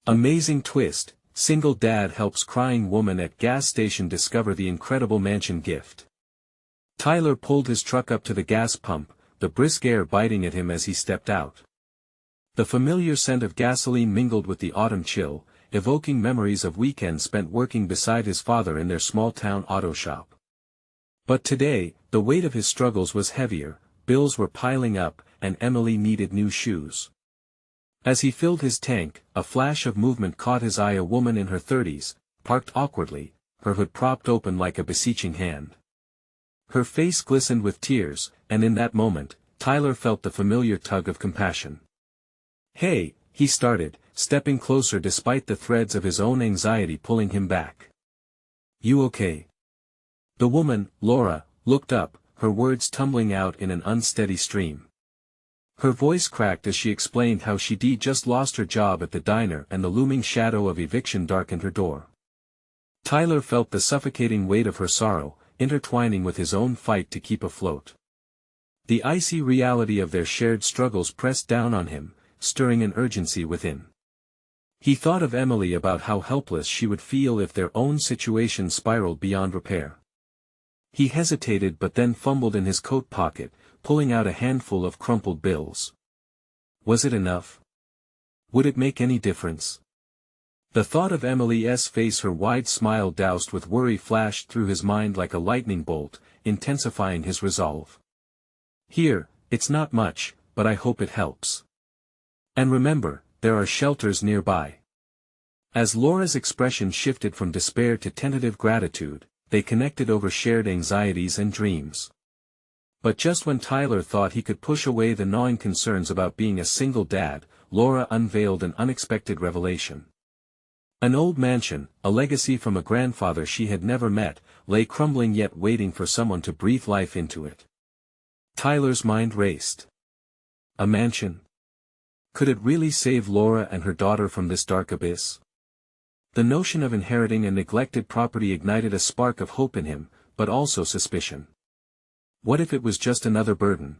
Amazing twist, single dad helps crying woman at gas station discover the incredible mansion gift. Tyler pulled his truck up to the gas pump, the brisk air biting at him as he stepped out. The familiar scent of gasoline mingled with the autumn chill, evoking memories of weekends spent working beside his father in their small-town auto shop. But today, the weight of his struggles was heavier, bills were piling up, and Emily needed new shoes. As he filled his tank, a flash of movement caught his eye. A woman in her 30s, parked awkwardly, her hood propped open like a beseeching hand. Her face glistened with tears, and in that moment, Tyler felt the familiar tug of compassion. "Hey," he started, stepping closer despite the threads of his own anxiety pulling him back. "You okay?" The woman, Laura, looked up, her words tumbling out in an unsteady stream. Her voice cracked as she explained how she'd just lost her job at the diner and the looming shadow of eviction darkened her door. Tyler felt the suffocating weight of her sorrow, intertwining with his own fight to keep afloat. The icy reality of their shared struggles pressed down on him, stirring an urgency within. He thought of Emily, about how helpless she would feel if their own situation spiraled beyond repair. He hesitated but then fumbled in his coat pocket, pulling out a handful of crumpled bills. Was it enough? Would it make any difference? The thought of Emily's face, her wide smile doused with worry, flashed through his mind like a lightning bolt, intensifying his resolve. "Here, it's not much, but I hope it helps. And remember, there are shelters nearby." As Laura's expression shifted from despair to tentative gratitude, they connected over shared anxieties and dreams. But just when Tyler thought he could push away the gnawing concerns about being a single dad, Laura unveiled an unexpected revelation. An old mansion, a legacy from a grandfather she had never met, lay crumbling yet waiting for someone to breathe life into it. Tyler's mind raced. A mansion? Could it really save Laura and her daughter from this dark abyss? The notion of inheriting a neglected property ignited a spark of hope in him, but also suspicion. What if it was just another burden?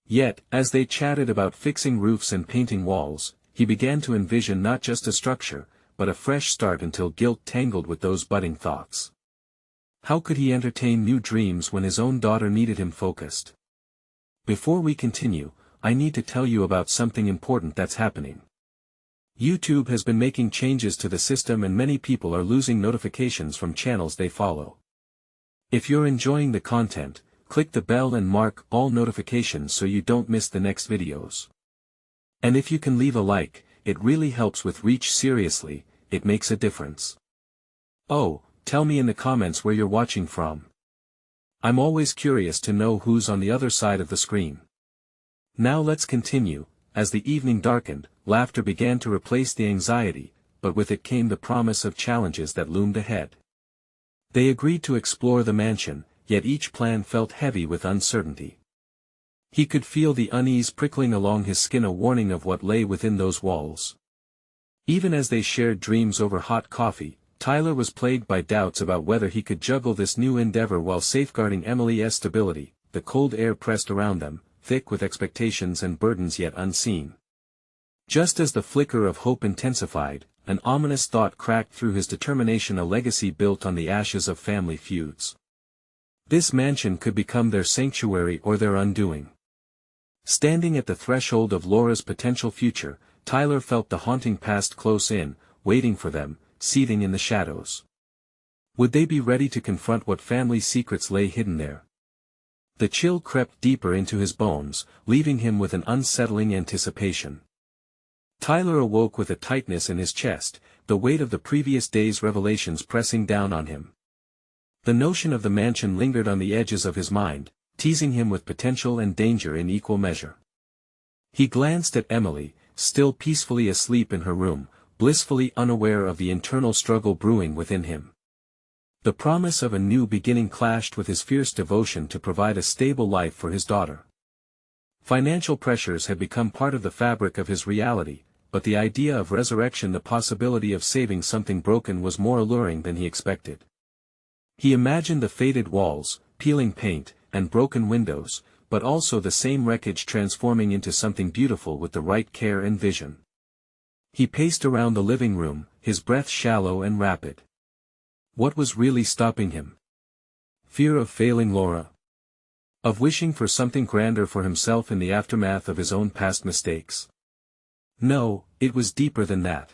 Yet, as they chatted about fixing roofs and painting walls, he began to envision not just a structure, but a fresh start, until guilt tangled with those budding thoughts. How could he entertain new dreams when his own daughter needed him focused? Before we continue, I need to tell you about something important that's happening. YouTube has been making changes to the system and many people are losing notifications from channels they follow. If you're enjoying the content, click the bell and mark all notifications so you don't miss the next videos. And if you can leave a like, it really helps with reach. Seriously, it makes a difference. Oh, tell me in the comments where you're watching from. I'm always curious to know who's on the other side of the screen. Now let's continue. As the evening darkened, laughter began to replace the anxiety, but with it came the promise of challenges that loomed ahead. They agreed to explore the mansion, yet each plan felt heavy with uncertainty. He could feel the unease prickling along his skin, a warning of what lay within those walls. Even as they shared dreams over hot coffee, Tyler was plagued by doubts about whether he could juggle this new endeavor while safeguarding Emily's stability. The cold air pressed around them, thick with expectations and burdens yet unseen. Just as the flicker of hope intensified, an ominous thought cracked through his determination: a legacy built on the ashes of family feuds. This mansion could become their sanctuary or their undoing. Standing at the threshold of Laura's potential future, Tyler felt the haunting past close in, waiting for them, seething in the shadows. Would they be ready to confront what family secrets lay hidden there? The chill crept deeper into his bones, leaving him with an unsettling anticipation. Tyler awoke with a tightness in his chest, the weight of the previous day's revelations pressing down on him. The notion of the mansion lingered on the edges of his mind, teasing him with potential and danger in equal measure. He glanced at Emily, still peacefully asleep in her room, blissfully unaware of the internal struggle brewing within him. The promise of a new beginning clashed with his fierce devotion to provide a stable life for his daughter. Financial pressures had become part of the fabric of his reality, but the idea of resurrection, the possibility of saving something broken, was more alluring than he expected. He imagined the faded walls, peeling paint, and broken windows, but also the same wreckage transforming into something beautiful with the right care and vision. He paced around the living room, his breath shallow and rapid. What was really stopping him? Fear of failing Laura? Of wishing for something grander for himself in the aftermath of his own past mistakes? No, it was deeper than that.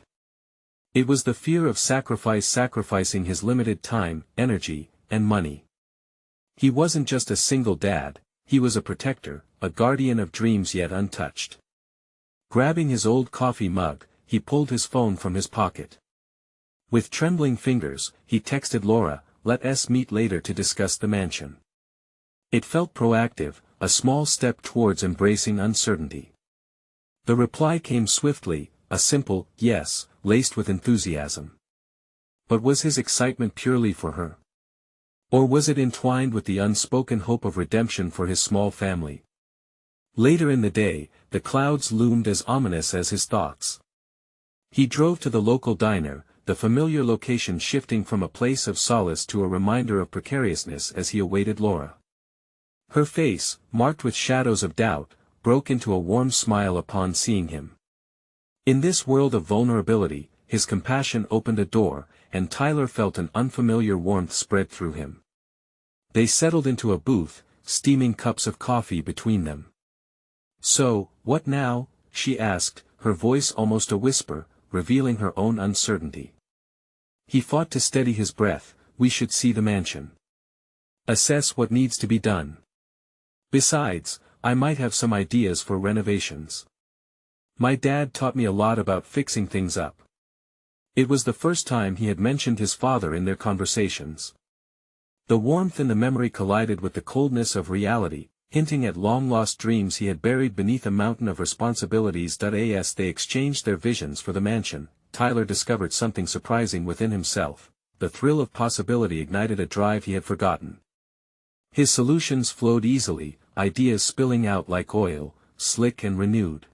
It was the fear of sacrificing his limited time, energy, and money. He wasn't just a single dad, he was a protector, a guardian of dreams yet untouched. Grabbing his old coffee mug, he pulled his phone from his pocket. With trembling fingers, he texted Laura, "Let's meet later to discuss the mansion." It felt proactive, a small step towards embracing uncertainty. The reply came swiftly, a simple yes, laced with enthusiasm. But was his excitement purely for her? Or was it entwined with the unspoken hope of redemption for his small family? Later in the day, the clouds loomed as ominous as his thoughts. He drove to the local diner, the familiar location shifting from a place of solace to a reminder of precariousness as he awaited Laura. Her face, marked with shadows of doubt, broke into a warm smile upon seeing him. In this world of vulnerability, his compassion opened a door, and Tyler felt an unfamiliar warmth spread through him. They settled into a booth, steaming cups of coffee between them. "So, what now?" she asked, her voice almost a whisper, revealing her own uncertainty. He fought to steady his breath. "We should see the mansion. Assess what needs to be done. Besides, I might have some ideas for renovations. My dad taught me a lot about fixing things up." It was the first time he had mentioned his father in their conversations. The warmth in the memory collided with the coldness of reality, hinting at long-lost dreams he had buried beneath a mountain of responsibilities. As they exchanged their visions for the mansion, Tyler discovered something surprising within himself. The thrill of possibility ignited a drive he had forgotten. His solutions flowed easily, ideas spilling out like oil, slick and renewed.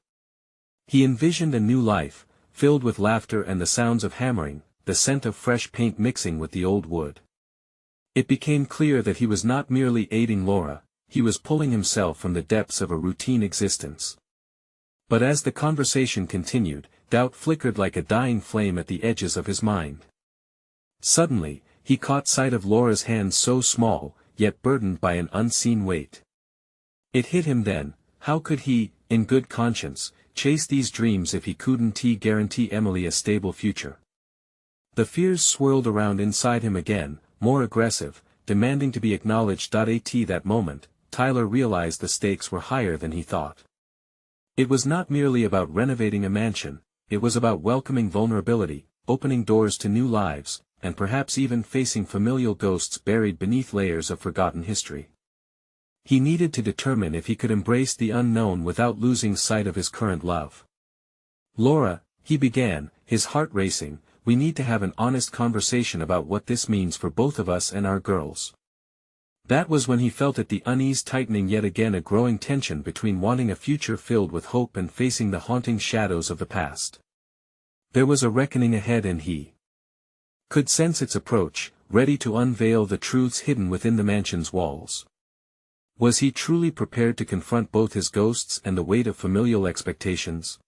He envisioned a new life, filled with laughter and the sounds of hammering, the scent of fresh paint mixing with the old wood. It became clear that he was not merely aiding Laura, he was pulling himself from the depths of a routine existence. But as the conversation continued, doubt flickered like a dying flame at the edges of his mind. Suddenly, he caught sight of Laura's hands, so small, yet burdened by an unseen weight. It hit him then: how could he, in good conscience, chase these dreams if he couldn't guarantee Emily a stable future? The fears swirled around inside him again, more aggressive, demanding to be acknowledged. At that moment, Tyler realized the stakes were higher than he thought. It was not merely about renovating a mansion, it was about welcoming vulnerability, opening doors to new lives, and perhaps even facing familial ghosts buried beneath layers of forgotten history. He needed to determine if he could embrace the unknown without losing sight of his current love. "Laura," he began, his heart racing, "we need to have an honest conversation about what this means for both of us and our girls." That was when he felt it, the unease tightening yet again, a growing tension between wanting a future filled with hope and facing the haunting shadows of the past. There was a reckoning ahead, and he could sense its approach, ready to unveil the truths hidden within the mansion's walls. Was he truly prepared to confront both his ghosts and the weight of familial expectations?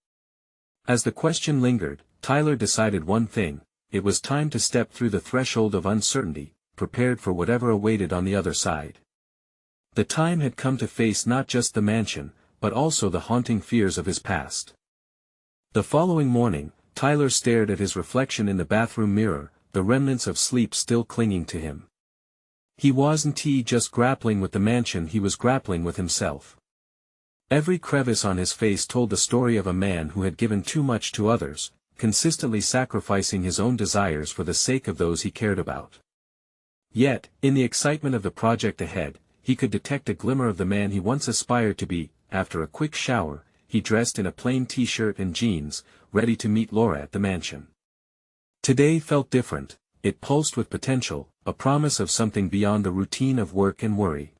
As the question lingered, Tyler decided one thing: it was time to step through the threshold of uncertainty, prepared for whatever awaited on the other side. The time had come to face not just the mansion, but also the haunting fears of his past. The following morning, Tyler stared at his reflection in the bathroom mirror, the remnants of sleep still clinging to him. He wasn't just grappling with the mansion, he was grappling with himself. Every crevice on his face told the story of a man who had given too much to others, consistently sacrificing his own desires for the sake of those he cared about. Yet, in the excitement of the project ahead, he could detect a glimmer of the man he once aspired to be. After a quick shower, he dressed in a plain t-shirt and jeans, ready to meet Laura at the mansion. Today felt different. It pulsed with potential, a promise of something beyond the routine of work and worry.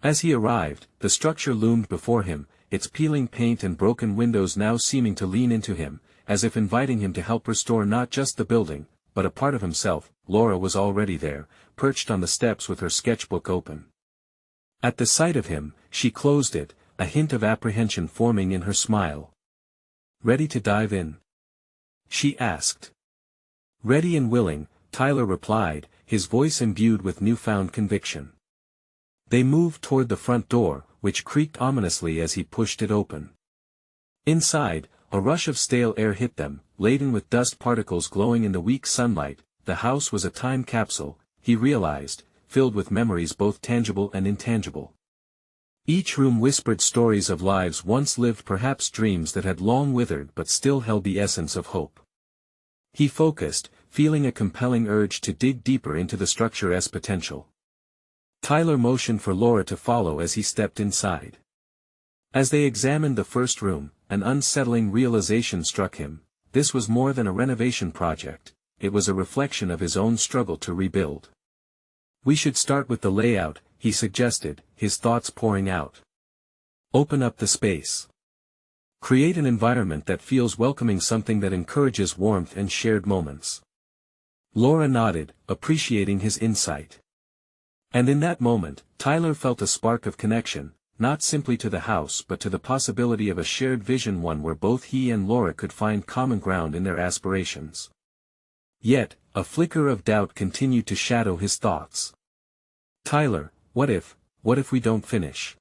As he arrived, the structure loomed before him, its peeling paint and broken windows now seeming to lean into him, as if inviting him to help restore not just the building, but a part of himself. Laura was already there, perched on the steps with her sketchbook open. At the sight of him, she closed it, a hint of apprehension forming in her smile. "Ready to dive in?" she asked. Ready and willing, Tyler replied, his voice imbued with newfound conviction. They moved toward the front door, which creaked ominously as he pushed it open. Inside, a rush of stale air hit them, laden with dust particles glowing in the weak sunlight. The house was a time capsule, he realized, filled with memories both tangible and intangible. Each room whispered stories of lives once lived, perhaps dreams that had long withered but still held the essence of hope. He focused, feeling a compelling urge to dig deeper into the structure's potential. Tyler motioned for Laura to follow as he stepped inside. As they examined the first room, an unsettling realization struck him. This was more than a renovation project, it was a reflection of his own struggle to rebuild. We should start with the layout, he suggested, his thoughts pouring out. Open up the space. Create an environment that feels welcoming, something that encourages warmth and shared moments. Laura nodded, appreciating his insight. And in that moment, Tyler felt a spark of connection, not simply to the house but to the possibility of a shared vision, one where both he and Laura could find common ground in their aspirations. Yet, a flicker of doubt continued to shadow his thoughts. Tyler, what if we don't finish?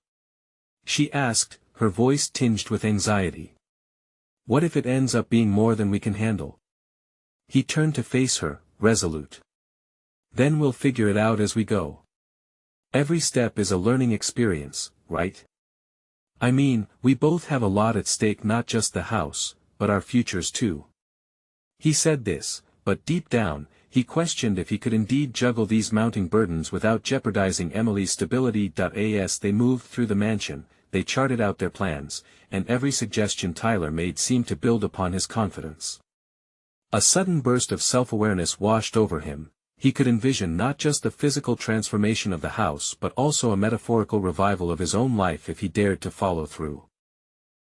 She asked, her voice tinged with anxiety. What if it ends up being more than we can handle? He turned to face her, resolute. Then we'll figure it out as we go. Every step is a learning experience, right? I mean, we both have a lot at stake, not just the house, but our futures too. He said this, but deep down, he questioned if he could indeed juggle these mounting burdens without jeopardizing Emily's stability. As they moved through the mansion, they charted out their plans, and every suggestion Tyler made seemed to build upon his confidence. A sudden burst of self-awareness washed over him. He could envision not just the physical transformation of the house but also a metaphorical revival of his own life if he dared to follow through.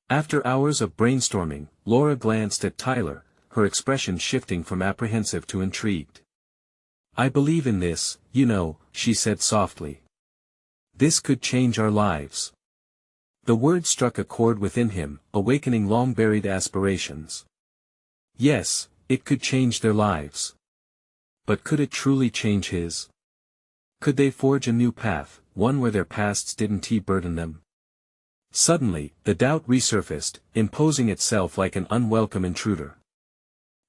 After hours of brainstorming, Laura glanced at Tyler, her expression shifting from apprehensive to intrigued. I believe in this, you know, she said softly. This could change our lives. The word struck a chord within him, awakening long-buried aspirations. Yes, it could change their lives. But could it truly change his? Could they forge a new path, one where their pasts didn't burden them? Suddenly, the doubt resurfaced, imposing itself like an unwelcome intruder.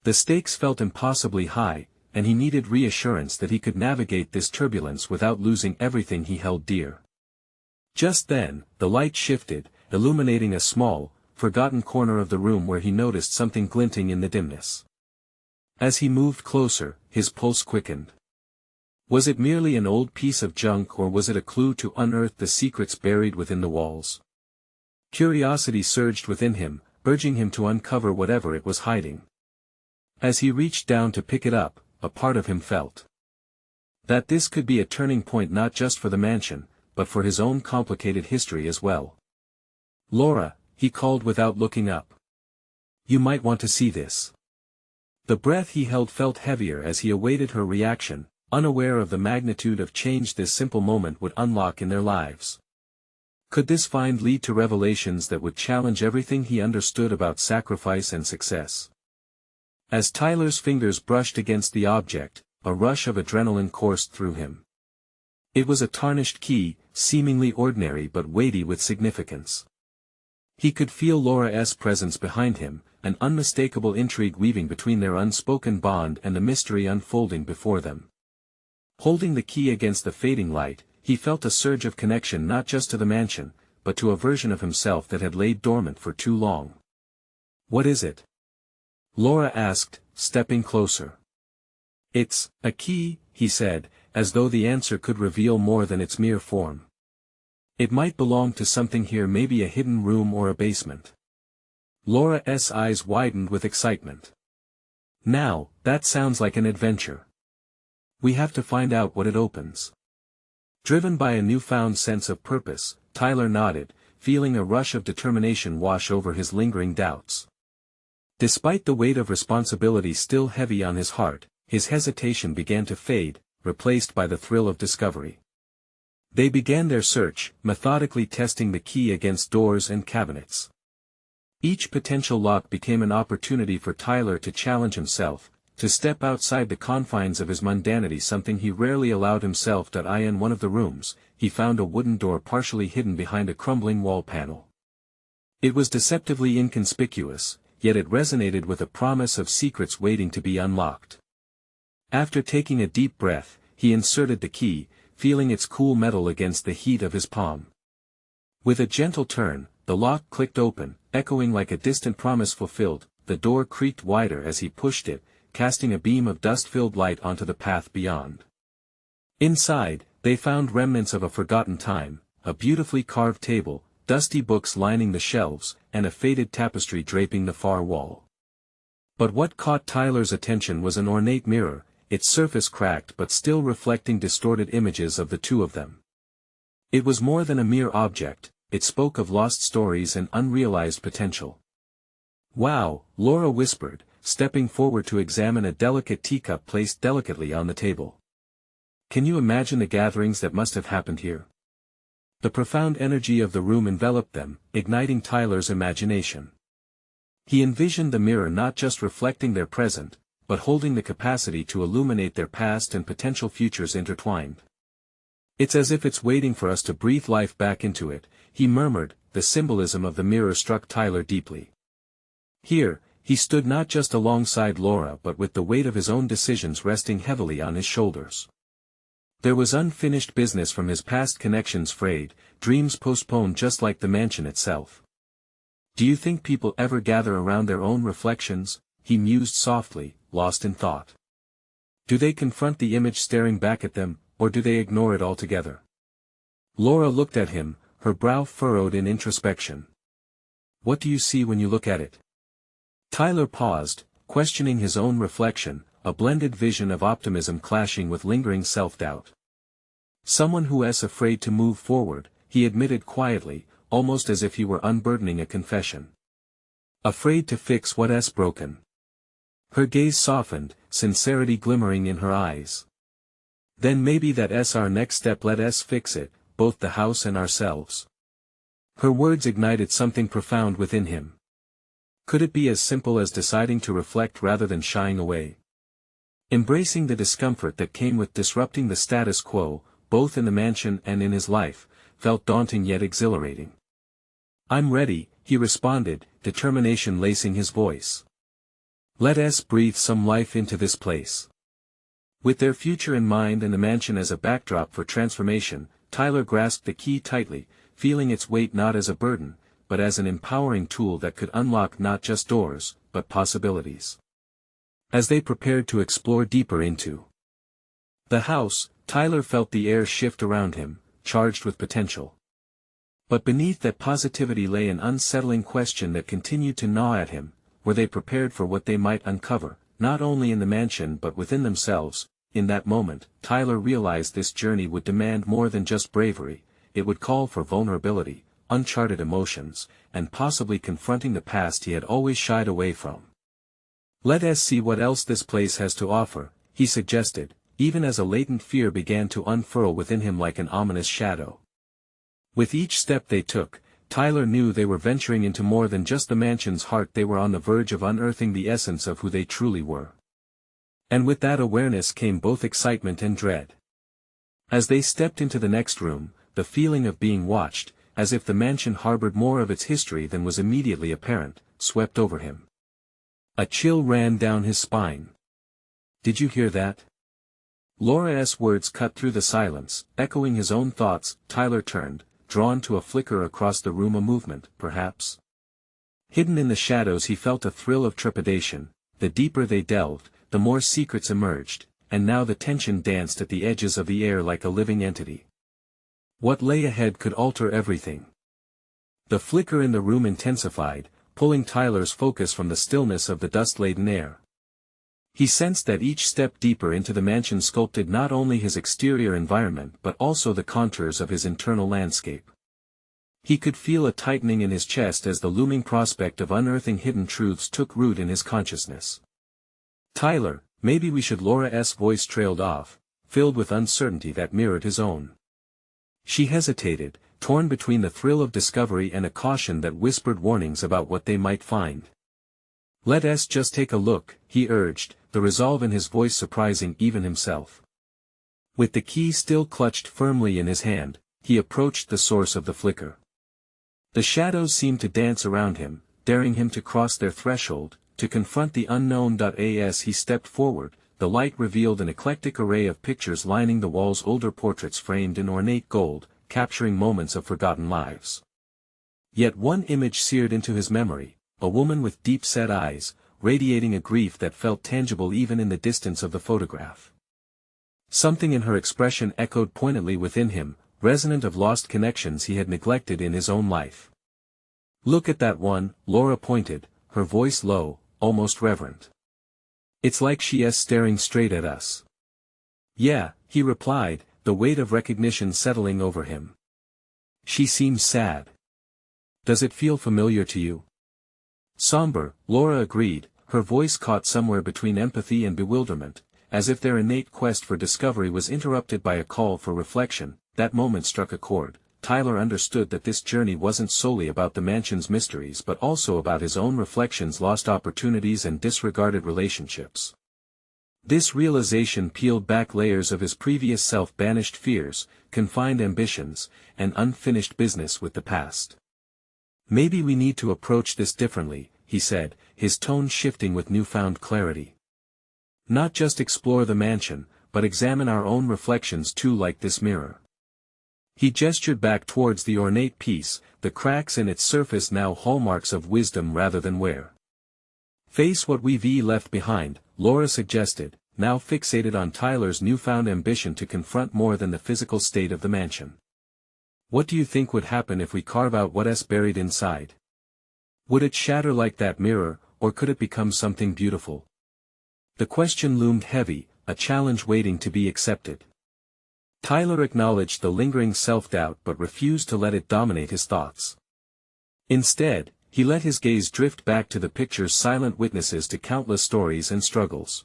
The stakes felt impossibly high, and he needed reassurance that he could navigate this turbulence without losing everything he held dear. Just then, the light shifted, illuminating a small, forgotten corner of the room where he noticed something glinting in the dimness. As he moved closer, his pulse quickened. Was it merely an old piece of junk, or was it a clue to unearth the secrets buried within the walls? Curiosity surged within him, urging him to uncover whatever it was hiding. As he reached down to pick it up, a part of him felt that this could be a turning point, not just for the mansion, but for his own complicated history as well. Laura, he called without looking up. You might want to see this. The breath he held felt heavier as he awaited her reaction, unaware of the magnitude of change this simple moment would unlock in their lives. Could this find lead to revelations that would challenge everything he understood about sacrifice and success? As Tyler's fingers brushed against the object, a rush of adrenaline coursed through him. It was a tarnished key, seemingly ordinary but weighty with significance. He could feel Laura's presence behind him, an unmistakable intrigue weaving between their unspoken bond and the mystery unfolding before them. Holding the key against the fading light, he felt a surge of connection not just to the mansion, but to a version of himself that had laid dormant for too long. What is it? Laura asked, stepping closer. It's a key, he said, as though the answer could reveal more than its mere form. It might belong to something here, maybe a hidden room or a basement. Laura's eyes widened with excitement. Now, that sounds like an adventure. We have to find out what it opens. Driven by a newfound sense of purpose, Tyler nodded, feeling a rush of determination wash over his lingering doubts. Despite the weight of responsibility still heavy on his heart, his hesitation began to fade, replaced by the thrill of discovery. They began their search, methodically testing the key against doors and cabinets. Each potential lock became an opportunity for Tyler to challenge himself, to step outside the confines of his mundanity, something he rarely allowed himself to. In one of the rooms, he found a wooden door partially hidden behind a crumbling wall panel. It was deceptively inconspicuous, yet it resonated with a promise of secrets waiting to be unlocked. After taking a deep breath, he inserted the key, feeling its cool metal against the heat of his palm. With a gentle turn, the lock clicked open, echoing like a distant promise fulfilled. The door creaked wider as he pushed it, casting a beam of dust-filled light onto the path beyond. Inside, they found remnants of a forgotten time, a beautifully carved table, dusty books lining the shelves, and a faded tapestry draping the far wall. But what caught Tyler's attention was an ornate mirror, its surface cracked but still reflecting distorted images of the two of them. It was more than a mere object, it spoke of lost stories and unrealized potential. "Wow," Laura whispered, stepping forward to examine a delicate teacup placed delicately on the table. "Can you imagine the gatherings that must have happened here?" The profound energy of the room enveloped them, igniting Tyler's imagination. He envisioned the mirror not just reflecting their present, but holding the capacity to illuminate their past and potential futures intertwined. "It's as if it's waiting for us to breathe life back into it," he murmured. The symbolism of the mirror struck Tyler deeply. Here, he stood not just alongside Laura but with the weight of his own decisions resting heavily on his shoulders. There was unfinished business from his past connections frayed, dreams postponed, just like the mansion itself. "Do you think people ever gather around their own reflections?" he mused softly, lost in thought. "Do they confront the image staring back at them, or do they ignore it altogether?" Laura looked at him, her brow furrowed in introspection. "What do you see when you look at it?" Tyler paused, questioning his own reflection, a blended vision of optimism clashing with lingering self-doubt. "Someone who is afraid to move forward," he admitted quietly, almost as if he were unburdening a confession. "Afraid to fix what's broken." Her gaze softened, sincerity glimmering in her eyes. "Then maybe that's our next step, let us fix it, both the house and ourselves." Her words ignited something profound within him. Could it be as simple as deciding to reflect rather than shying away? Embracing the discomfort that came with disrupting the status quo, both in the mansion and in his life, felt daunting yet exhilarating. "I'm ready," he responded, determination lacing his voice. "Let us breathe some life into this place." With their future in mind and the mansion as a backdrop for transformation, Tyler grasped the key tightly, feeling its weight not as a burden, but as an empowering tool that could unlock not just doors, but possibilities. As they prepared to explore deeper into the house, Tyler felt the air shift around him, charged with potential. But beneath that positivity lay an unsettling question that continued to gnaw at him: were they prepared for what they might uncover, not only in the mansion but within themselves? In that moment, Tyler realized this journey would demand more than just bravery, it would call for vulnerability, uncharted emotions, and possibly confronting the past he had always shied away from. "Let us see what else this place has to offer," he suggested, even as a latent fear began to unfurl within him like an ominous shadow. With each step they took, Tyler knew they were venturing into more than just the mansion's heart, they were on the verge of unearthing the essence of who they truly were. And with that awareness came both excitement and dread. As they stepped into the next room, the feeling of being watched, as if the mansion harbored more of its history than was immediately apparent, swept over him. A chill ran down his spine. "Did you hear that?" Laura's words cut through the silence, echoing his own thoughts. Tyler turned, drawn to a flicker across the room, a movement, perhaps. Hidden in the shadows, he felt a thrill of trepidation. The deeper they delved, the more secrets emerged, and now the tension danced at the edges of the air like a living entity. What lay ahead could alter everything. The flicker in the room intensified, pulling Tyler's focus from the stillness of the dust-laden air. He sensed that each step deeper into the mansion sculpted not only his exterior environment but also the contours of his internal landscape. He could feel a tightening in his chest as the looming prospect of unearthing hidden truths took root in his consciousness. "Tyler, maybe we should." Laura's voice trailed off, filled with uncertainty that mirrored his own. She hesitated, torn between the thrill of discovery and a caution that whispered warnings about what they might find. "Let us just take a look," he urged, the resolve in his voice surprising even himself. With the key still clutched firmly in his hand, he approached the source of the flicker. The shadows seemed to dance around him, daring him to cross their threshold, to confront the unknown. As he stepped forward, the light revealed an eclectic array of pictures lining the walls, older portraits framed in ornate gold, capturing moments of forgotten lives. Yet one image seared into his memory, a woman with deep-set eyes, radiating a grief that felt tangible even in the distance of the photograph. Something in her expression echoed poignantly within him, resonant of lost connections he had neglected in his own life. "Look at that one," Laura pointed, her voice low, almost reverent. "It's like she's staring straight at us." "Yeah," he replied, the weight of recognition settling over him. "She seems sad. Does it feel familiar to you?" "Somber," Laura agreed, her voice caught somewhere between empathy and bewilderment, as if their innate quest for discovery was interrupted by a call for reflection. That moment struck a chord. Tyler understood that this journey wasn't solely about the mansion's mysteries but also about his own reflections, lost opportunities and disregarded relationships. This realization peeled back layers of his previous self, banished fears, confined ambitions, and unfinished business with the past. "Maybe we need to approach this differently," he said, his tone shifting with newfound clarity. "Not just explore the mansion, but examine our own reflections too, like this mirror." He gestured back towards the ornate piece, the cracks in its surface now hallmarks of wisdom rather than wear. "Face what we've left behind," Laura suggested, now fixated on Tyler's newfound ambition to confront more than the physical state of the mansion. "What do you think would happen if we carve out what's buried inside? Would it shatter like that mirror, or could it become something beautiful?" The question loomed heavy, a challenge waiting to be accepted. Tyler acknowledged the lingering self-doubt but refused to let it dominate his thoughts. Instead, he let his gaze drift back to the pictures, silent witnesses to countless stories and struggles.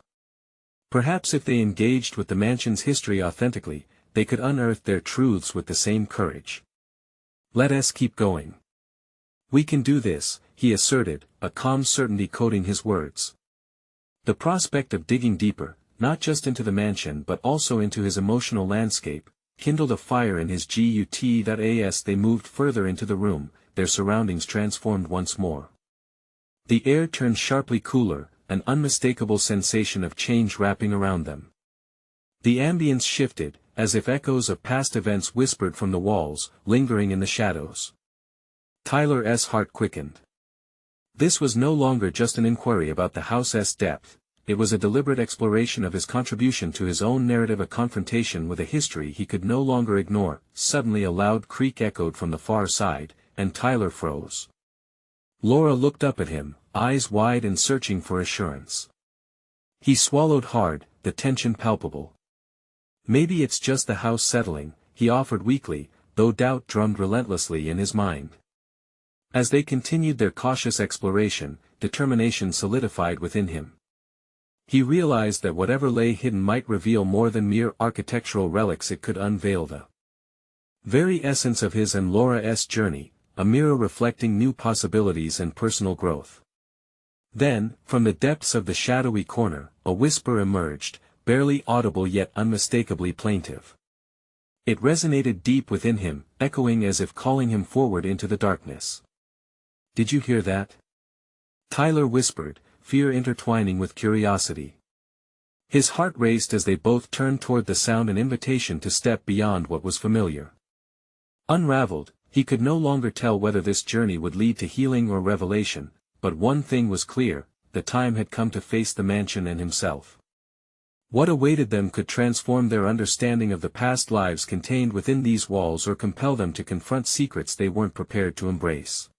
Perhaps if they engaged with the mansion's history authentically, they could unearth their truths with the same courage. "Let us keep going. We can do this," he asserted, a calm certainty coating his words. The prospect of digging deeper, not just into the mansion but also into his emotional landscape, kindled a fire in his gut. As they moved further into the room, their surroundings transformed once more. The air turned sharply cooler, an unmistakable sensation of change wrapping around them. The ambience shifted, as if echoes of past events whispered from the walls, lingering in the shadows. Tyler's heart quickened. This was no longer just an inquiry about the house's depth, it was a deliberate exploration of his contribution to his own narrative, a confrontation with a history he could no longer ignore. Suddenly a loud creak echoed from the far side, and Tyler froze. Laura looked up at him, eyes wide and searching for assurance. He swallowed hard, the tension palpable. "Maybe it's just the house settling," he offered weakly, though doubt drummed relentlessly in his mind. As they continued their cautious exploration, determination solidified within him. He realized that whatever lay hidden might reveal more than mere architectural relics, it could unveil the very essence of his and Laura's journey, a mirror reflecting new possibilities and personal growth. Then, from the depths of the shadowy corner, a whisper emerged, barely audible yet unmistakably plaintive. It resonated deep within him, echoing as if calling him forward into the darkness. "Did you hear that?" Tyler whispered, fear intertwining with curiosity. His heart raced as they both turned toward the sound, an invitation to step beyond what was familiar. Unraveled, he could no longer tell whether this journey would lead to healing or revelation, but one thing was clear, the time had come to face the mansion and himself. What awaited them could transform their understanding of the past lives contained within these walls or compel them to confront secrets they weren't prepared to embrace.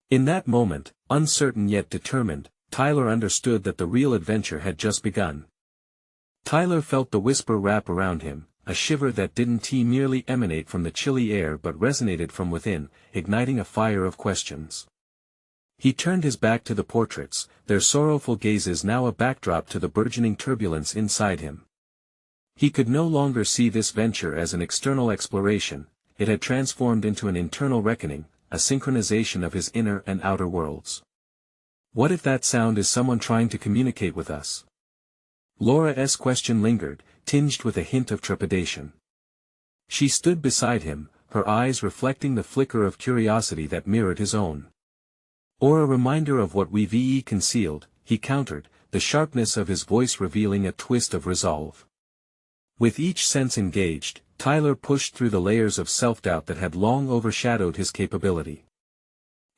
In that moment, uncertain yet determined, Tyler understood that the real adventure had just begun. Tyler felt the whisper wrap around him, a shiver that didn't merely emanate from the chilly air but resonated from within, igniting a fire of questions. He turned his back to the portraits, their sorrowful gazes now a backdrop to the burgeoning turbulence inside him. He could no longer see this venture as an external exploration, it had transformed into an internal reckoning, a synchronization of his inner and outer worlds. What if that sound is someone trying to communicate with us? Laura's question lingered, tinged with a hint of trepidation. She stood beside him, her eyes reflecting the flicker of curiosity that mirrored his own. Or a reminder of what we've concealed, he countered, the sharpness of his voice revealing a twist of resolve. With each sense engaged, Tyler pushed through the layers of self-doubt that had long overshadowed his capability.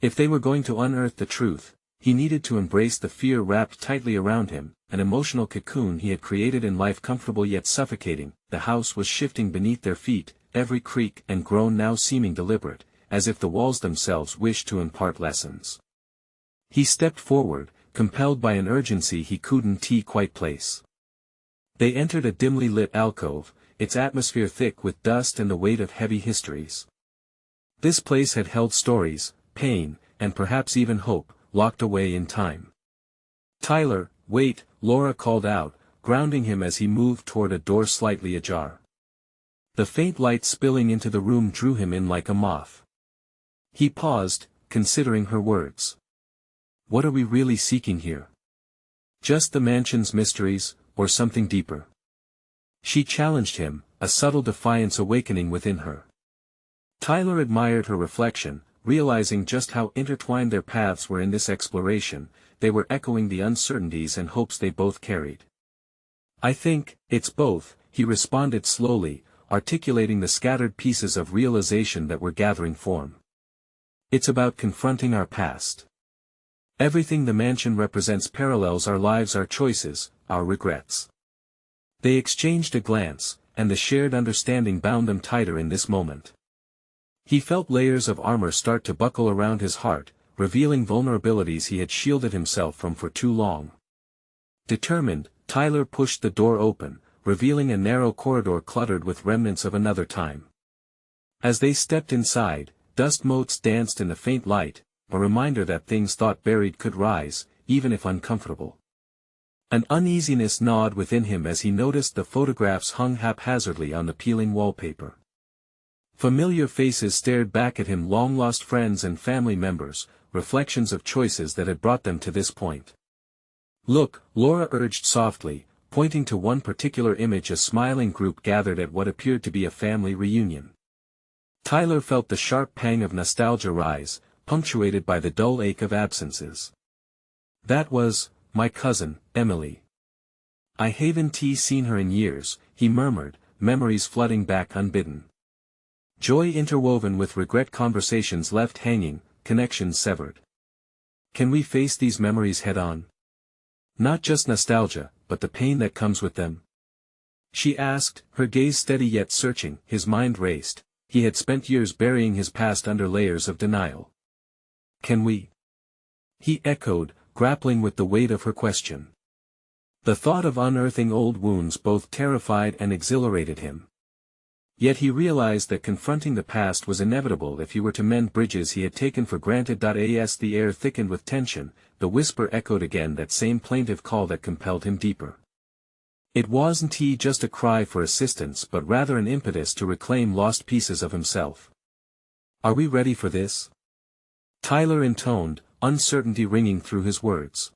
If they were going to unearth the truth, he needed to embrace the fear wrapped tightly around him, an emotional cocoon he had created in life comfortable yet suffocating. The house was shifting beneath their feet, every creak and groan now seeming deliberate, as if the walls themselves wished to impart lessons. He stepped forward, compelled by an urgency he couldn't quite place. They entered a dimly lit alcove, its atmosphere thick with dust and the weight of heavy histories. This place had held stories, pain, and perhaps even hope, locked away in time. "Tyler, wait," Laura called out, grounding him as he moved toward a door slightly ajar. The faint light spilling into the room drew him in like a moth. He paused, considering her words. What are we really seeking here? Just the mansion's mysteries, or something deeper? She challenged him, a subtle defiance awakening within her. Tyler admired her reflection, realizing just how intertwined their paths were in this exploration. They were echoing the uncertainties and hopes they both carried. "I think, it's both," he responded slowly, articulating the scattered pieces of realization that were gathering form. "It's about confronting our past. Everything the mansion represents parallels our lives, our choices, our regrets." They exchanged a glance, and the shared understanding bound them tighter in this moment. He felt layers of armor start to buckle around his heart, revealing vulnerabilities he had shielded himself from for too long. Determined, Tyler pushed the door open, revealing a narrow corridor cluttered with remnants of another time. As they stepped inside, dust motes danced in the faint light, a reminder that things thought buried could rise, even if uncomfortable. An uneasiness gnawed within him as he noticed the photographs hung haphazardly on the peeling wallpaper. Familiar faces stared back at him, long-lost friends and family members, reflections of choices that had brought them to this point. "Look," Laura urged softly, pointing to one particular image, a smiling group gathered at what appeared to be a family reunion. Tyler felt the sharp pang of nostalgia rise, punctuated by the dull ache of absences. "That was my cousin, Emily. I haven't seen her in years," he murmured, memories flooding back unbidden. Joy interwoven with regret, conversations left hanging, connections severed. Can we face these memories head-on? Not just nostalgia, but the pain that comes with them? She asked, her gaze steady yet searching. His mind raced. He had spent years burying his past under layers of denial. Can we? He echoed, grappling with the weight of her question. The thought of unearthing old wounds both terrified and exhilarated him. Yet he realized that confronting the past was inevitable if he were to mend bridges he had taken for granted. As the air thickened with tension, the whisper echoed again, that same plaintive call that compelled him deeper. It wasn't just a cry for assistance, but rather an impetus to reclaim lost pieces of himself. "Are we ready for this?" Tyler intoned, uncertainty ringing through his words.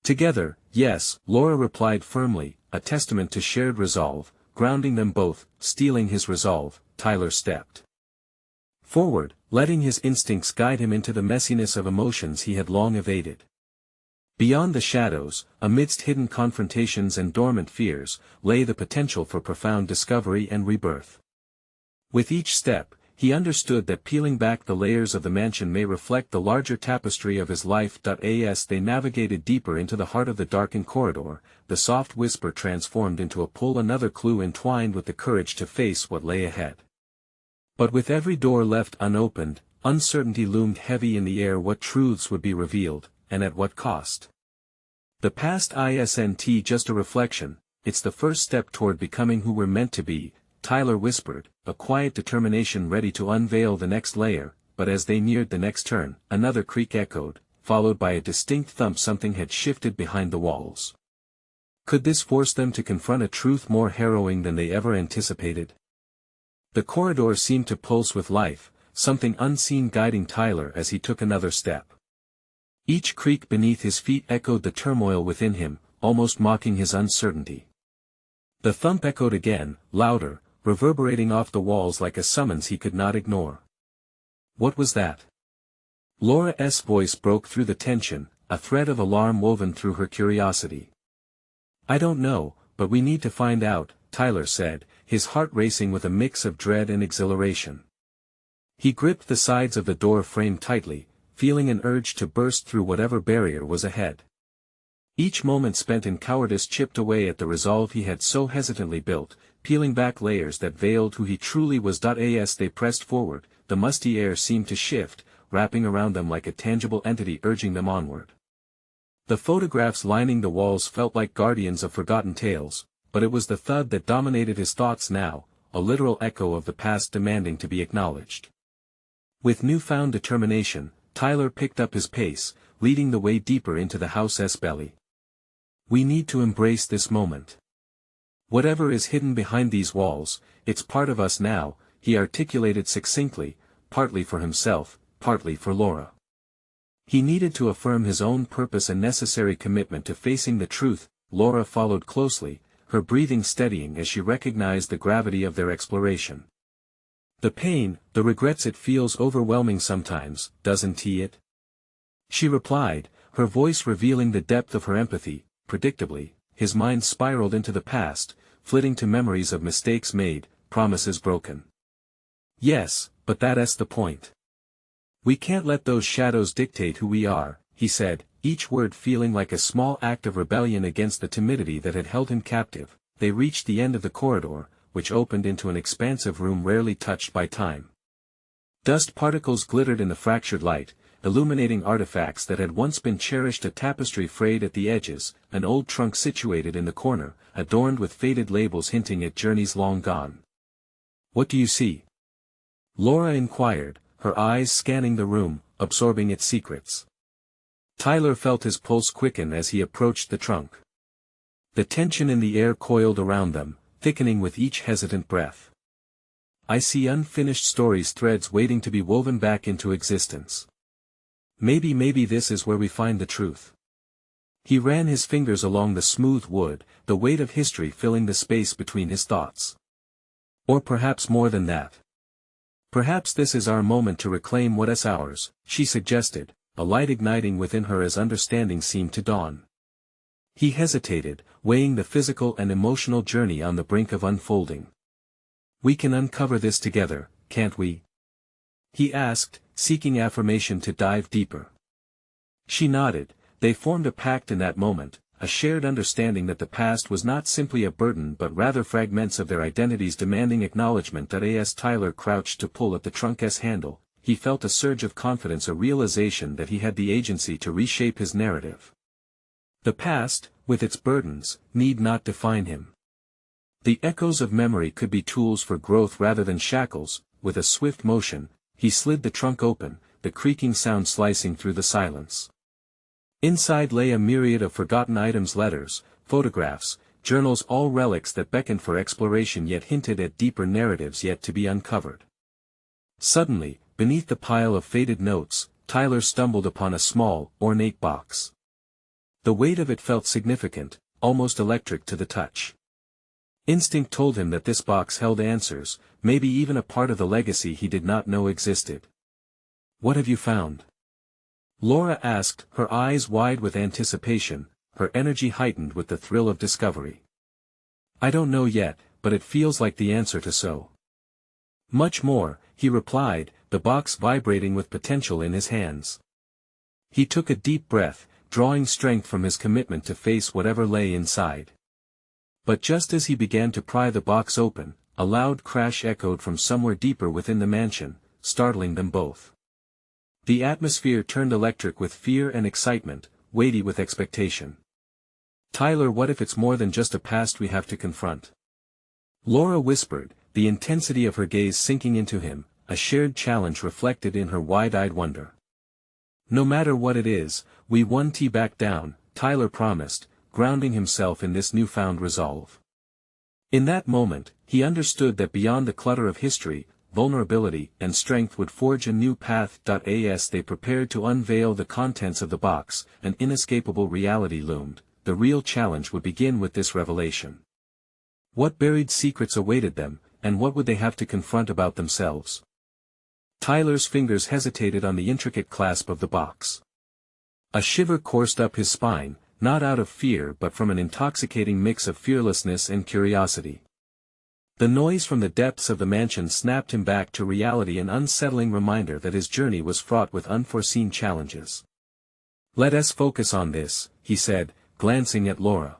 "Together, yes," Laura replied firmly, a testament to shared resolve, grounding them both. Stealing his resolve, Tyler stepped forward, letting his instincts guide him into the messiness of emotions he had long evaded. Beyond the shadows, amidst hidden confrontations and dormant fears, lay the potential for profound discovery and rebirth. With each step, he understood that peeling back the layers of the mansion may reflect the larger tapestry of his life. As they navigated deeper into the heart of the darkened corridor, the soft whisper transformed into a pull, another clue entwined with the courage to face what lay ahead. But with every door left unopened, uncertainty loomed heavy in the air. What truths would be revealed, and at what cost? The past isn't just a reflection, it's the first step toward becoming who we're meant to be, Tyler whispered, a quiet determination ready to unveil the next layer. But as they neared the next turn, another creak echoed, followed by a distinct thump. Something had shifted behind the walls. Could this force them to confront a truth more harrowing than they ever anticipated? The corridor seemed to pulse with life, something unseen guiding Tyler as he took another step. Each creak beneath his feet echoed the turmoil within him, almost mocking his uncertainty. The thump echoed again, louder, reverberating off the walls like a summons he could not ignore. What was that? Laura's voice broke through the tension, a thread of alarm woven through her curiosity. I don't know, but we need to find out, Tyler said, his heart racing with a mix of dread and exhilaration. He gripped the sides of the door frame tightly, feeling an urge to burst through whatever barrier was ahead. Each moment spent in cowardice chipped away at the resolve he had so hesitantly built, peeling back layers that veiled who he truly was. As they pressed forward, the musty air seemed to shift, wrapping around them like a tangible entity urging them onward. The photographs lining the walls felt like guardians of forgotten tales, but it was the thud that dominated his thoughts now, a literal echo of the past demanding to be acknowledged. With newfound determination, Tyler picked up his pace, leading the way deeper into the house's belly. We need to embrace this moment. Whatever is hidden behind these walls, it's part of us now, he articulated succinctly, partly for himself, partly for Laura. He needed to affirm his own purpose and necessary commitment to facing the truth. Laura followed closely, her breathing steadying as she recognized the gravity of their exploration. The pain, the regrets, it feels overwhelming sometimes, doesn't it? She replied, her voice revealing the depth of her empathy. Predictably, his mind spiraled into the past, flitting to memories of mistakes made, promises broken. Yes, but that's the point. We can't let those shadows dictate who we are, he said, each word feeling like a small act of rebellion against the timidity that had held him captive. They reached the end of the corridor, which opened into an expansive room rarely touched by time. Dust particles glittered in the fractured light, illuminating artifacts that had once been cherished. A tapestry frayed at the edges, an old trunk situated in the corner, adorned with faded labels hinting at journeys long gone. What do you see? Laura inquired, her eyes scanning the room, absorbing its secrets. Tyler felt his pulse quicken as he approached the trunk. The tension in the air coiled around them, thickening with each hesitant breath. I see unfinished stories, threads waiting to be woven back into existence. Maybe this is where we find the truth. He ran his fingers along the smooth wood, the weight of history filling the space between his thoughts. Or perhaps more than that. Perhaps this is our moment to reclaim what is ours, she suggested, a light igniting within her as understanding seemed to dawn. He hesitated, weighing the physical and emotional journey on the brink of unfolding. We can uncover this together, can't we? He asked, seeking affirmation to dive deeper. She nodded. They formed a pact in that moment, a shared understanding that the past was not simply a burden but rather fragments of their identities demanding acknowledgement. As Tyler crouched to pull at the trunk's handle, he felt a surge of confidence, a realization that he had the agency to reshape his narrative. The past, with its burdens, need not define him. The echoes of memory could be tools for growth rather than shackles. With a swift motion, he slid the trunk open, the creaking sound slicing through the silence. Inside lay a myriad of forgotten items, letters, photographs, journals, all relics that beckoned for exploration yet hinted at deeper narratives yet to be uncovered. Suddenly, beneath the pile of faded notes, Tyler stumbled upon a small, ornate box. The weight of it felt significant, almost electric to the touch. Instinct told him that this box held answers, maybe even a part of the legacy he did not know existed. What have you found? Laura asked, her eyes wide with anticipation, her energy heightened with the thrill of discovery. I don't know yet, but it feels like the answer to so much more, he replied, the box vibrating with potential in his hands. He took a deep breath, drawing strength from his commitment to face whatever lay inside. But just as he began to pry the box open, a loud crash echoed from somewhere deeper within the mansion, startling them both. The atmosphere turned electric with fear and excitement, weighty with expectation. Tyler, what if it's more than just a past we have to confront? Laura whispered, the intensity of her gaze sinking into him, a shared challenge reflected in her wide-eyed wonder. No matter what it is, we won't back down, Tyler promised, grounding himself in this newfound resolve. In that moment, he understood that beyond the clutter of history, vulnerability and strength would forge a new path. As they prepared to unveil the contents of the box, an inescapable reality loomed. The real challenge would begin with this revelation. What buried secrets awaited them, and what would they have to confront about themselves? Tyler's fingers hesitated on the intricate clasp of the box. A shiver coursed up his spine, not out of fear but from an intoxicating mix of fearlessness and curiosity. The noise from the depths of the mansion snapped him back to reality, an unsettling reminder that his journey was fraught with unforeseen challenges. "Let us focus on this," he said, glancing at Laura.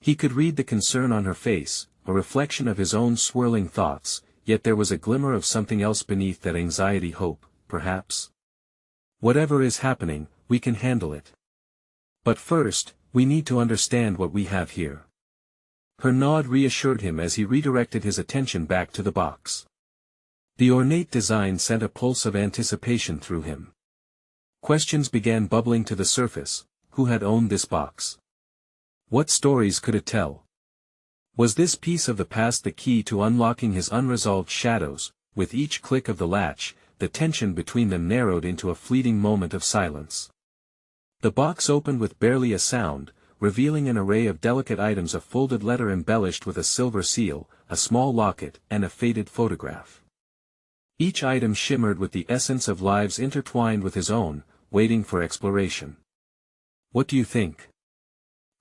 He could read the concern on her face, a reflection of his own swirling thoughts, yet there was a glimmer of something else beneath that anxiety. Hope, perhaps. "Whatever is happening, we can handle it. But first, we need to understand what we have here." Her nod reassured him as he redirected his attention back to the box. The ornate design sent a pulse of anticipation through him. Questions began bubbling to the surface. Who had owned this box? What stories could it tell? Was this piece of the past the key to unlocking his unresolved shadows? With each click of the latch, the tension between them narrowed into a fleeting moment of silence. The box opened with barely a sound, revealing an array of delicate items: a folded letter embellished with a silver seal, a small locket, and a faded photograph. Each item shimmered with the essence of lives intertwined with his own, waiting for exploration. "What do you think?"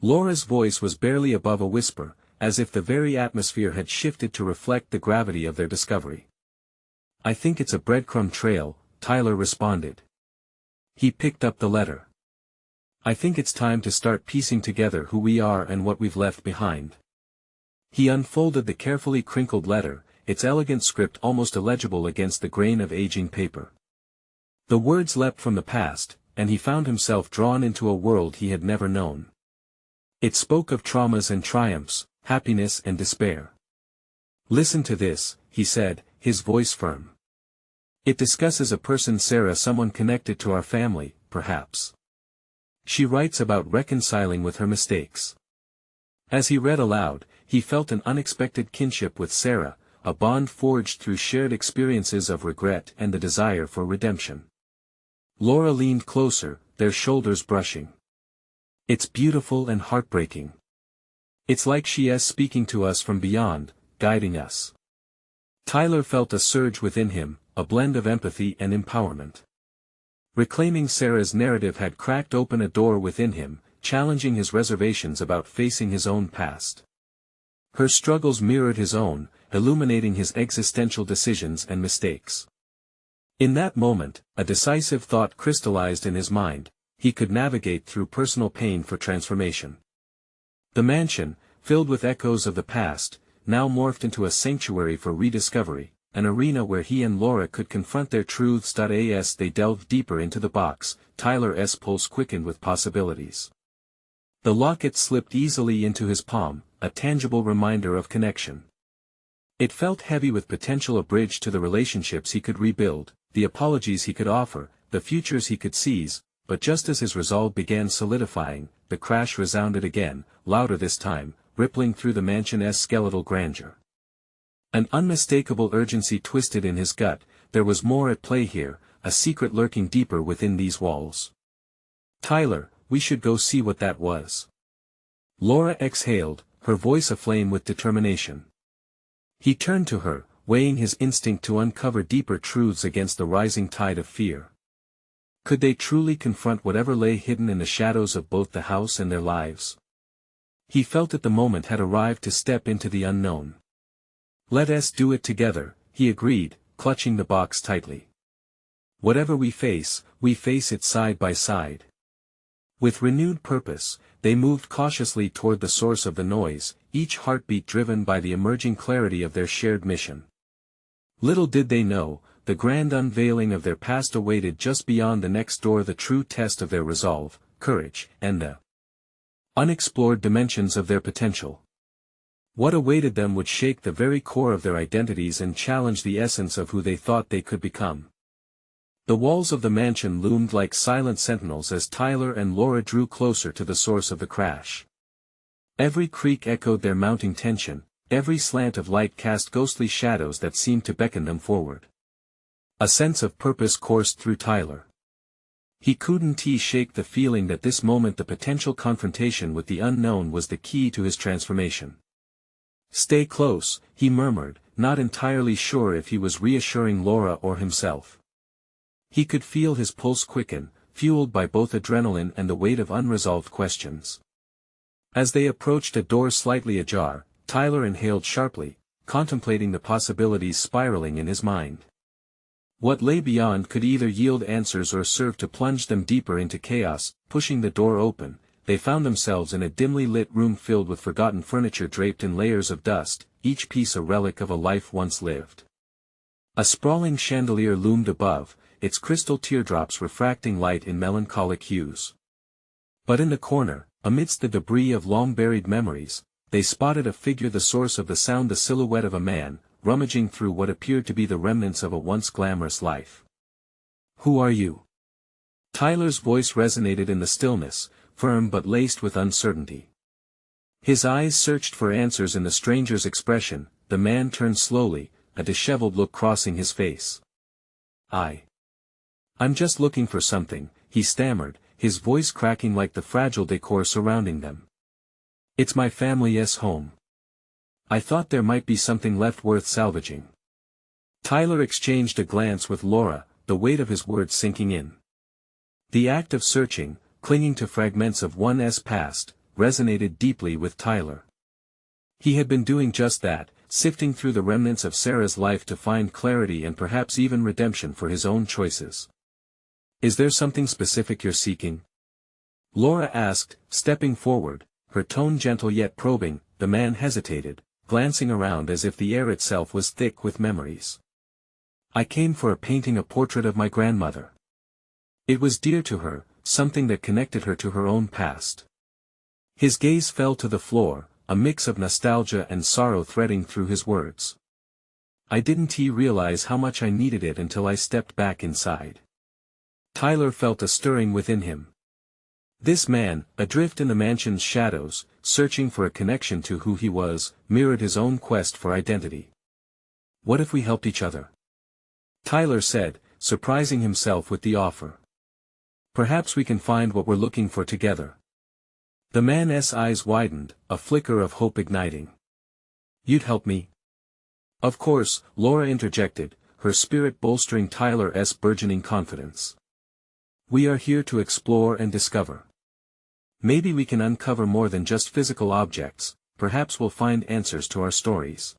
Laura's voice was barely above a whisper, as if the very atmosphere had shifted to reflect the gravity of their discovery. "I think it's a breadcrumb trail," Tyler responded. He picked up the letter. "I think it's time to start piecing together who we are and what we've left behind." He unfolded the carefully crinkled letter, its elegant script almost illegible against the grain of aging paper. The words leapt from the past, and he found himself drawn into a world he had never known. It spoke of traumas and triumphs, happiness and despair. "Listen to this," he said, his voice firm. "It discusses a person, Sarah, someone connected to our family, perhaps. She writes about reconciling with her mistakes." As he read aloud, he felt an unexpected kinship with Sarah, a bond forged through shared experiences of regret and the desire for redemption. Laura leaned closer, their shoulders brushing. "It's beautiful and heartbreaking. It's like she is speaking to us from beyond, guiding us." Tyler felt a surge within him, a blend of empathy and empowerment. Reclaiming Sarah's narrative had cracked open a door within him, challenging his reservations about facing his own past. Her struggles mirrored his own, illuminating his existential decisions and mistakes. In that moment, a decisive thought crystallized in his mind: he could navigate through personal pain for transformation. The mansion, filled with echoes of the past, now morphed into a sanctuary for rediscovery, an arena where he and Laura could confront their truths. As they delved deeper into the box, Tyler's pulse quickened with possibilities. The locket slipped easily into his palm, a tangible reminder of connection. It felt heavy with potential, a bridge to the relationships he could rebuild, the apologies he could offer, the futures he could seize. But just as his resolve began solidifying, the crash resounded again, louder this time, rippling through the mansion's skeletal grandeur. An unmistakable urgency twisted in his gut. There was more at play here, a secret lurking deeper within these walls. "Tyler, we should go see what that was." Laura exhaled, her voice aflame with determination. He turned to her, weighing his instinct to uncover deeper truths against the rising tide of fear. Could they truly confront whatever lay hidden in the shadows of both the house and their lives? He felt that the moment had arrived to step into the unknown. "Let us do it together," he agreed, clutching the box tightly. "Whatever we face it side by side." With renewed purpose, they moved cautiously toward the source of the noise, each heartbeat driven by the emerging clarity of their shared mission. Little did they know, the grand unveiling of their past awaited just beyond the next door, the true test of their resolve, courage, and the unexplored dimensions of their potential. What awaited them would shake the very core of their identities and challenge the essence of who they thought they could become. The walls of the mansion loomed like silent sentinels as Tyler and Laura drew closer to the source of the crash. Every creak echoed their mounting tension, every slant of light cast ghostly shadows that seemed to beckon them forward. A sense of purpose coursed through Tyler. He couldn't shake the feeling that this moment the potential confrontation with the unknown was the key to his transformation. "Stay close," he murmured, not entirely sure if he was reassuring Laura or himself. He could feel his pulse quicken, fueled by both adrenaline and the weight of unresolved questions. As they approached a door slightly ajar, Tyler inhaled sharply, contemplating the possibilities spiraling in his mind. What lay beyond could either yield answers or serve to plunge them deeper into chaos. Pushing the door open, they found themselves in a dimly lit room filled with forgotten furniture draped in layers of dust, each piece a relic of a life once lived. A sprawling chandelier loomed above, its crystal teardrops refracting light in melancholic hues. But in the corner, amidst the debris of long-buried memories, they spotted a figure, the source of the sound, the silhouette of a man, rummaging through what appeared to be the remnants of a once glamorous life. "Who are you?" Tyler's voice resonated in the stillness, firm but laced with uncertainty. His eyes searched for answers in the stranger's expression. The man turned slowly, a disheveled look crossing his face. I'm just looking for something," he stammered, his voice cracking like the fragile decor surrounding them. "It's my family's home. I thought there might be something left worth salvaging." Tyler exchanged a glance with Laura, the weight of his words sinking in. The act of searching, clinging to fragments of one's past, resonated deeply with Tyler. He had been doing just that, sifting through the remnants of Sarah's life to find clarity and perhaps even redemption for his own choices. "Is there something specific you're seeking?" Laura asked, stepping forward, her tone gentle yet probing. The man hesitated, glancing around as if the air itself was thick with memories. "I came for a painting, a portrait of my grandmother. It was dear to her, something that connected her to her own past." His gaze fell to the floor, a mix of nostalgia and sorrow threading through his words. "I didn't realize how much I needed it until I stepped back inside." Tyler felt a stirring within him. This man, adrift in the mansion's shadows, searching for a connection to who he was, mirrored his own quest for identity. "What if we helped each other?" Tyler said, surprising himself with the offer. "Perhaps we can find what we're looking for together." The man's eyes widened, a flicker of hope igniting. "You'd help me?" "Of course," Laura interjected, her spirit bolstering Tyler's burgeoning confidence. "We are here to explore and discover. Maybe we can uncover more than just physical objects, perhaps we'll find answers to our stories."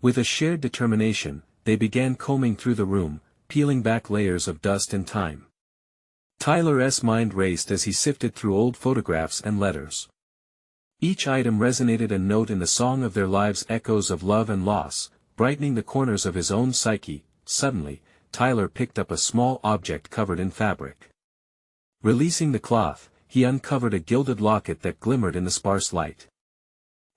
With a shared determination, they began combing through the room, peeling back layers of dust and time. Tyler's mind raced as he sifted through old photographs and letters. Each item resonated, a note in the song of their lives, echoes of love and loss, brightening the corners of his own psyche. Suddenly, Tyler picked up a small object covered in fabric. Releasing the cloth, he uncovered a gilded locket that glimmered in the sparse light.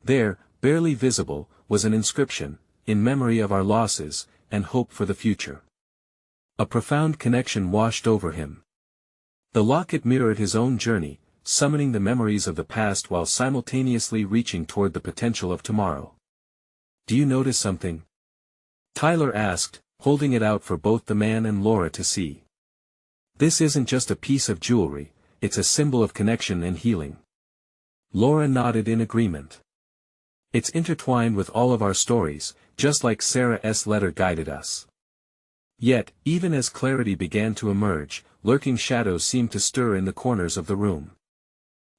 There, barely visible, was an inscription, "In memory of our losses, and hope for the future." A profound connection washed over him. The locket mirrored his own journey, summoning the memories of the past while simultaneously reaching toward the potential of tomorrow. "Do you notice something?" Tyler asked, holding it out for both the man and Laura to see. "This isn't just a piece of jewelry, it's a symbol of connection and healing." Laura nodded in agreement. "It's intertwined with all of our stories, just like Sarah's letter guided us." Yet, even as clarity began to emerge, lurking shadows seemed to stir in the corners of the room.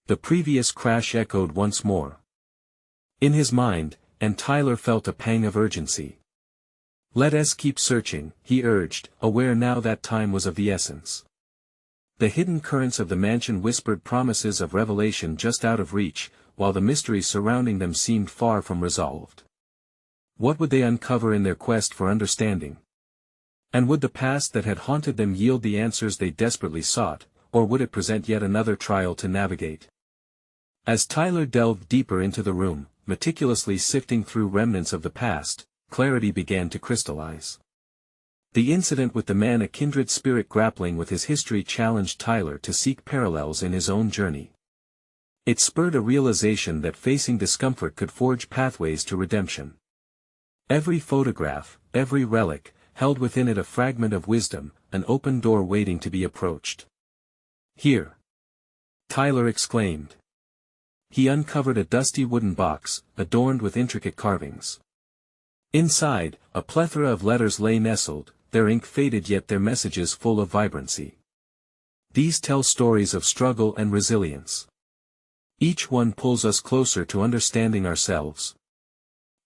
The previous crash echoed once more in his mind, and Tyler felt a pang of urgency. "Let us keep searching," he urged, aware now that time was of the essence. The hidden currents of the mansion whispered promises of revelation just out of reach, while the mysteries surrounding them seemed far from resolved. What would they uncover in their quest for understanding? And would the past that had haunted them yield the answers they desperately sought, or would it present yet another trial to navigate? As Tyler delved deeper into the room, meticulously sifting through remnants of the past, clarity began to crystallize. The incident with the man, a kindred spirit grappling with his history, challenged Tyler to seek parallels in his own journey. It spurred a realization that facing discomfort could forge pathways to redemption. Every photograph, every relic, held within it a fragment of wisdom, an open door waiting to be approached. "Here!" Tyler exclaimed. He uncovered a dusty wooden box, adorned with intricate carvings. Inside, a plethora of letters lay nestled, their ink faded yet their messages full of vibrancy. These tell stories of struggle and resilience. Each one pulls us closer to understanding ourselves.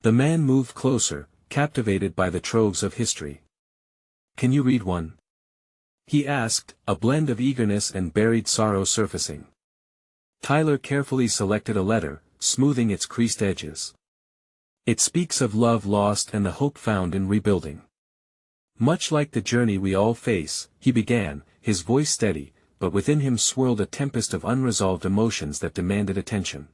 The man moved closer, captivated by the troves of history. "Can you read one?" he asked, a blend of eagerness and buried sorrow surfacing. Tyler carefully selected a letter, smoothing its creased edges. "It speaks of love lost and the hope found in rebuilding. Much like the journey we all face," he began, his voice steady, but within him swirled a tempest of unresolved emotions that demanded attention.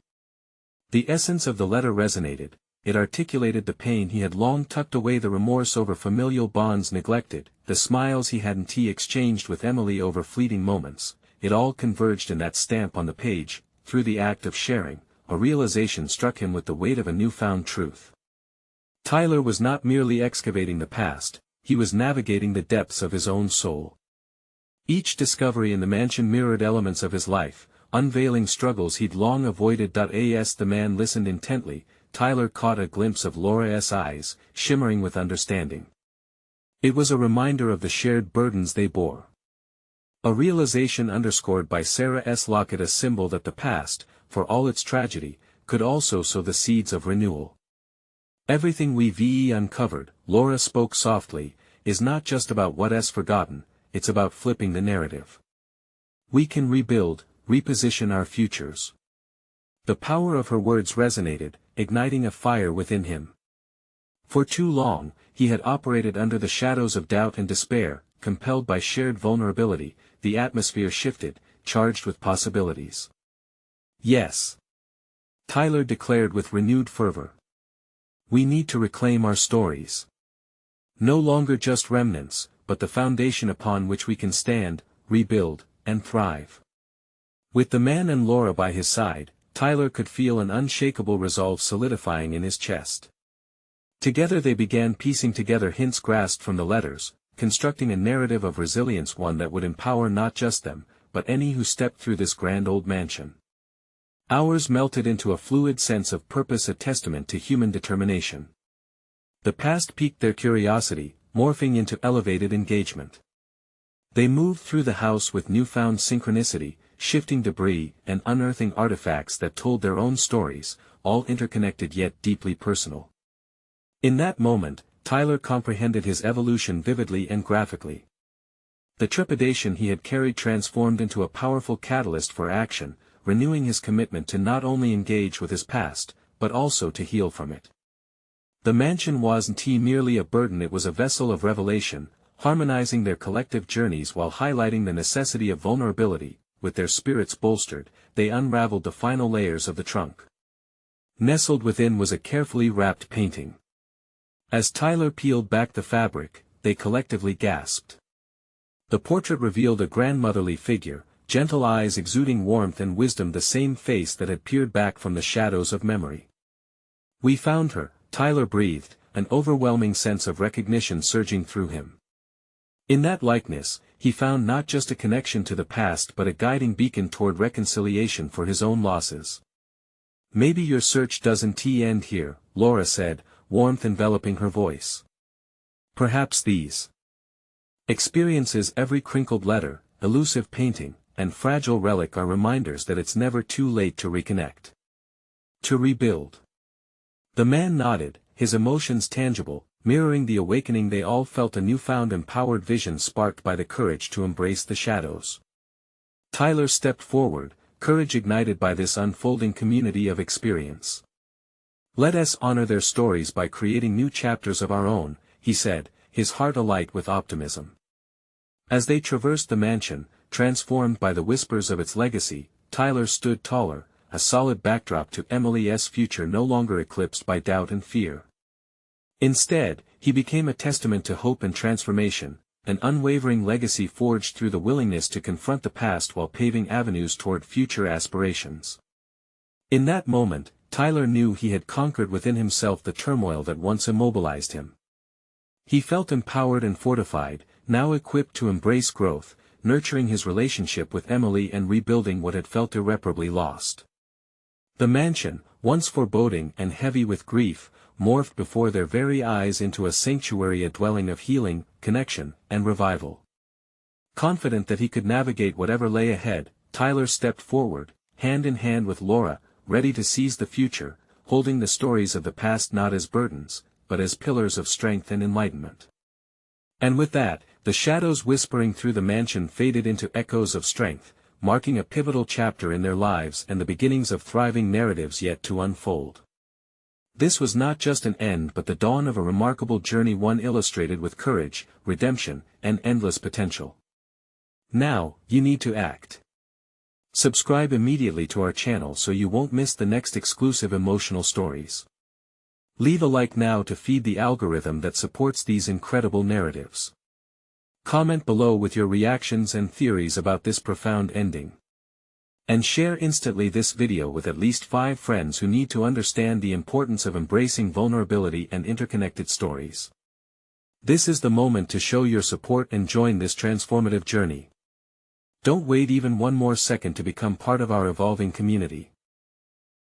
The essence of the letter resonated. It articulated the pain he had long tucked away, the remorse over familial bonds neglected, the smiles he hadn't exchanged with Emily over fleeting moments. It all converged in that stamp on the page. Through the act of sharing, a realization struck him with the weight of a newfound truth. Tyler was not merely excavating the past, he was navigating the depths of his own soul. Each discovery in the mansion mirrored elements of his life, unveiling struggles he'd long avoided. As the man listened intently, Tyler caught a glimpse of Laura's eyes, shimmering with understanding. It was a reminder of the shared burdens they bore. A realization underscored by Sarah's locket, a symbol that the past, for all its tragedy, could also sow the seeds of renewal. "Everything we've uncovered," Laura spoke softly, "is not just about what's forgotten, it's about flipping the narrative. We can rebuild, reposition our futures." The power of her words resonated, igniting a fire within him. For too long, he had operated under the shadows of doubt and despair. Compelled by shared vulnerability, the atmosphere shifted, charged with possibilities. "Yes," Tyler declared with renewed fervor. "We need to reclaim our stories. No longer just remnants, but the foundation upon which we can stand, rebuild, and thrive." With the man and Laura by his side, Tyler could feel an unshakable resolve solidifying in his chest. Together they began piecing together hints grasped from the letters, constructing a narrative of resilience, one that would empower not just them, but any who stepped through this grand old mansion. Hours melted into a fluid sense of purpose, a testament to human determination. The past piqued their curiosity, morphing into elevated engagement. They moved through the house with newfound synchronicity, shifting debris and unearthing artifacts that told their own stories, all interconnected yet deeply personal. In that moment, Tyler comprehended his evolution vividly and graphically. The trepidation he had carried transformed into a powerful catalyst for action, renewing his commitment to not only engage with his past, but also to heal from it. The mansion wasn't merely a burden, it was a vessel of revelation, harmonizing their collective journeys while highlighting the necessity of vulnerability. With their spirits bolstered, they unraveled the final layers of the trunk. Nestled within was a carefully wrapped painting. As Tyler peeled back the fabric, they collectively gasped. The portrait revealed a grandmotherly figure, gentle eyes exuding warmth and wisdom, the same face that had peered back from the shadows of memory. "We found her," Tyler breathed, an overwhelming sense of recognition surging through him. In that likeness, he found not just a connection to the past but a guiding beacon toward reconciliation for his own losses. "Maybe your search doesn't end here," Laura said, warmth enveloping her voice. "Perhaps these experiences, every crinkled letter, elusive painting, and fragile relic are reminders that it's never too late to reconnect. To rebuild." The man nodded, his emotions tangible, mirroring the awakening they all felt, a newfound empowered vision sparked by the courage to embrace the shadows. Tyler stepped forward, courage ignited by this unfolding community of experience. "Let us honor their stories by creating new chapters of our own," he said, his heart alight with optimism. As they traversed the mansion, transformed by the whispers of its legacy, Tyler stood taller, a solid backdrop to Emily's future, no longer eclipsed by doubt and fear. Instead, he became a testament to hope and transformation, an unwavering legacy forged through the willingness to confront the past while paving avenues toward future aspirations. In that moment, Tyler knew he had conquered within himself the turmoil that once immobilized him. He felt empowered and fortified, now equipped to embrace growth, nurturing his relationship with Emily and rebuilding what had felt irreparably lost. The mansion, once foreboding and heavy with grief, morphed before their very eyes into a sanctuary, a dwelling of healing, connection, and revival. Confident that he could navigate whatever lay ahead, Tyler stepped forward, hand in hand with Laura, ready to seize the future, holding the stories of the past not as burdens, but as pillars of strength and enlightenment. And with that, the shadows whispering through the mansion faded into echoes of strength, marking a pivotal chapter in their lives and the beginnings of thriving narratives yet to unfold. This was not just an end but the dawn of a remarkable journey, one illustrated with courage, redemption, and endless potential. Now, you need to act. Subscribe immediately to our channel so you won't miss the next exclusive emotional stories. Leave a like now to feed the algorithm that supports these incredible narratives. Comment below with your reactions and theories about this profound ending. And share instantly this video with at least 5 friends who need to understand the importance of embracing vulnerability and interconnected stories. This is the moment to show your support and join this transformative journey. Don't wait even one more second to become part of our evolving community.